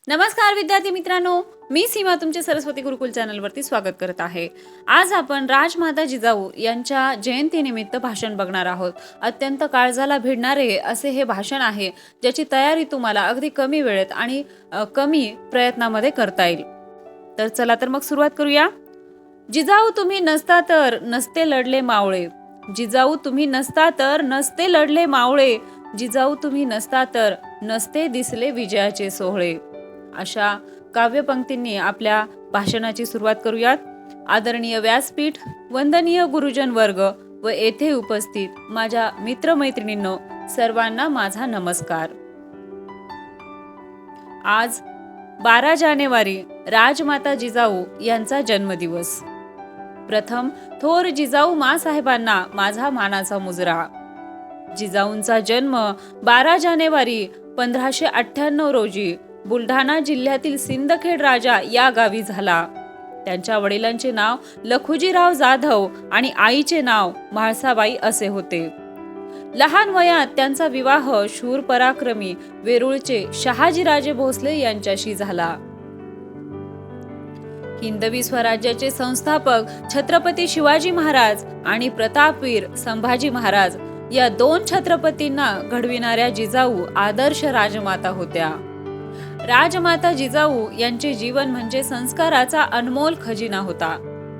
नमस्कार विद्यार्थी मित्रांनो, मी सीमा तुमचे सरस्वती गुरुकुल चॅनलवरती स्वागत करत आहे। आज आपण राजमाता जिजाऊ यांच्या जयंतीनिमित्त भाषण बघणार आहोत। अत्यंत काळजाला भिडणारे असे हे भाषण आहे, ज्याची तयारी तुम्हाला अगदी कमी वेळेत आणि कमी प्रयत्नामध्ये करता येईल। तर चला तर मग सुरुवात करूया। जिजाऊ तुम्ही नसता तर नसते लढले मावळे, जिजाऊ तुम्ही नसता तर नसते लढले मावळे, जिजाऊ तुम्ही नसता तर नसते दिसले विजयाचे सोहळे। अशा काव्यपंक्तींनी आपल्या भाषणाची सुरुवात करूयात। आदरणीय व्यासपीठ, वंदनीय गुरुजन वर्ग व येथे उपस्थित माझ्या मित्रमैत्रिणींनो, सर्वांना माझा नमस्कार। आज 12 जानेवारी राजमाता जिजाऊ यांचा जन्मदिवस। प्रथम थोर जिजाऊ मासाहेबांना माझा मानाचा मुजरा। जिजाऊंचा जन्म 12 जानेवारी 1598 रोजी बुलढाणा जिल्ह्यातील सिंदखेड राजा या गावी झाला। त्यांच्या वडिलांचे नाव लखुजीराव जाधव आणि आईचे नाव म्हाळसाबाई असे होते। लहान वयात त्यांचा विवाह शूर पराक्रमी वेरूळचे शहाजीराजे भोसले यांच्याशी झाला। हिंदवी स्वराज्याचे संस्थापक छत्रपती शिवाजी महाराज आणि प्रतापवीर संभाजी महाराज या दोन छत्रपतींना घडविणाऱ्या जिजाऊ आदर्श राजमाता होत्या। राजमाता जिजाऊ यांचे जीवन म्हणजे संस्काराचा अनमोल खजिना होता।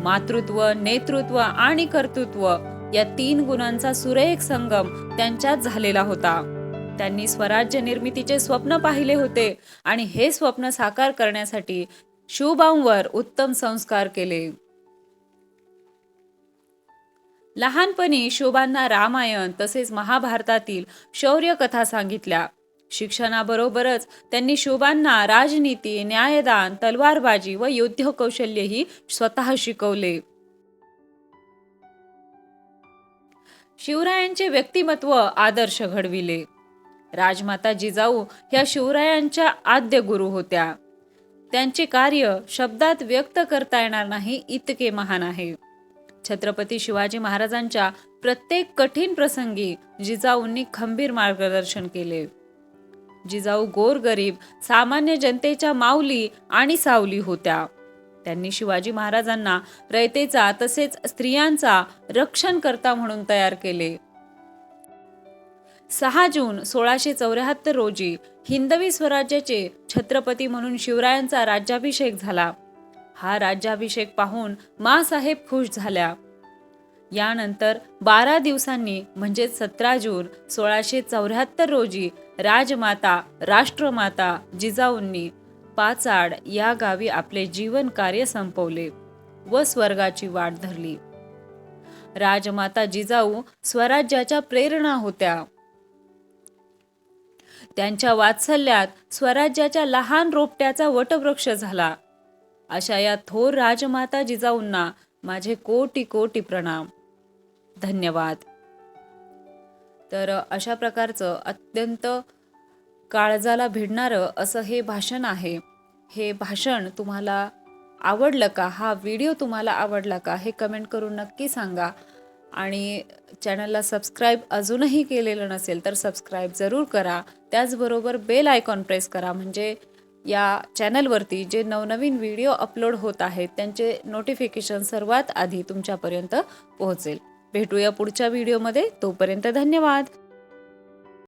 मातृत्व, नेतृत्व आणि कर्तृत्व या तीन गुणांचा सुरेख संगम त्यांच्यात झालेला होता। त्यांनी स्वराज्य निर्मितीचे स्वप्न पाहिले होते आणि हे स्वप्न साकार करण्यासाठी शिवबांवर उत्तम संस्कार केले। लहानपणी शिवबांना रामायण तसेच महाभारतातील शौर्य कथा सांगितल्या। शिक्षणाबरोबरच त्यांनी शिवबांना राजनीती, न्यायदान, तलवारबाजी व युद्ध कौशल्यही स्वतः शिकवले। शिवरायांचे व्यक्तिमत्व आदर्श घडविले। राजमाता जिजाऊ ह्या शिवरायांच्या आद्य गुरु होत्या। त्यांचे कार्य शब्दात व्यक्त करता येणार नाही इतके महान आहे। छत्रपती शिवाजी महाराजांच्या प्रत्येक कठीण प्रसंगी जिजाऊंनी खंबीर मार्गदर्शन केले। जिजाऊ गोरगरीब सामान्य जनतेच्या माऊली आणि सावली होत्या। त्यांनी शिवाजी महाराजांना रयतेचा तसेच स्त्रियांचा रक्षणकर्ता म्हणून तयार केले। 6 जून 1674 रोजी हिंदवी स्वराज्याचे छत्रपती म्हणून शिवरायांचा राज्याभिषेक झाला। हा राज्याभिषेक पाहून मासाहेब खुश झाल्या। यानंतर 12 दिवसांनी म्हणजे 17 जून 1674 रोजी राजमाता राष्ट्रमाता जिजाऊंनी पाचाड या गावी आपले जीवन कार्य संपवले व स्वर्गाची वाट धरली। राजमाता जिजाऊ स्वराज्याच्या प्रेरणा होत्या। त्यांच्या वात्सल्यात स्वराज्याच्या लहान रोपट्याचा वटवृक्ष झाला। अशा या थोर राजमाता जिजाऊंना माझे कोटी कोटी प्रणाम। धन्यवाद। तर अशा प्रकारचं अत्यंत काळजाला भिडणारं असं हे भाषण आहे। हे भाषण तुम्हाला आवडलं का? हा व्हिडिओ तुम्हाला आवडला का? हे कमेंट करून नक्की सांगा। आणि चॅनलला सबस्क्राईब अजूनही केलेलं नसेल तर सबस्क्राईब जरूर करा। त्याचबरोबर बेल आयकॉन प्रेस करा, म्हणजे या चॅनलवरती जे नवनवीन व्हिडिओ अपलोड होत आहेत त्यांचे नोटिफिकेशन सर्वात आधी तुमच्यापर्यंत पोहोचेल। भेटूया पुढच्या व्हिडिओमध्ये, तोपर्यंत धन्यवाद।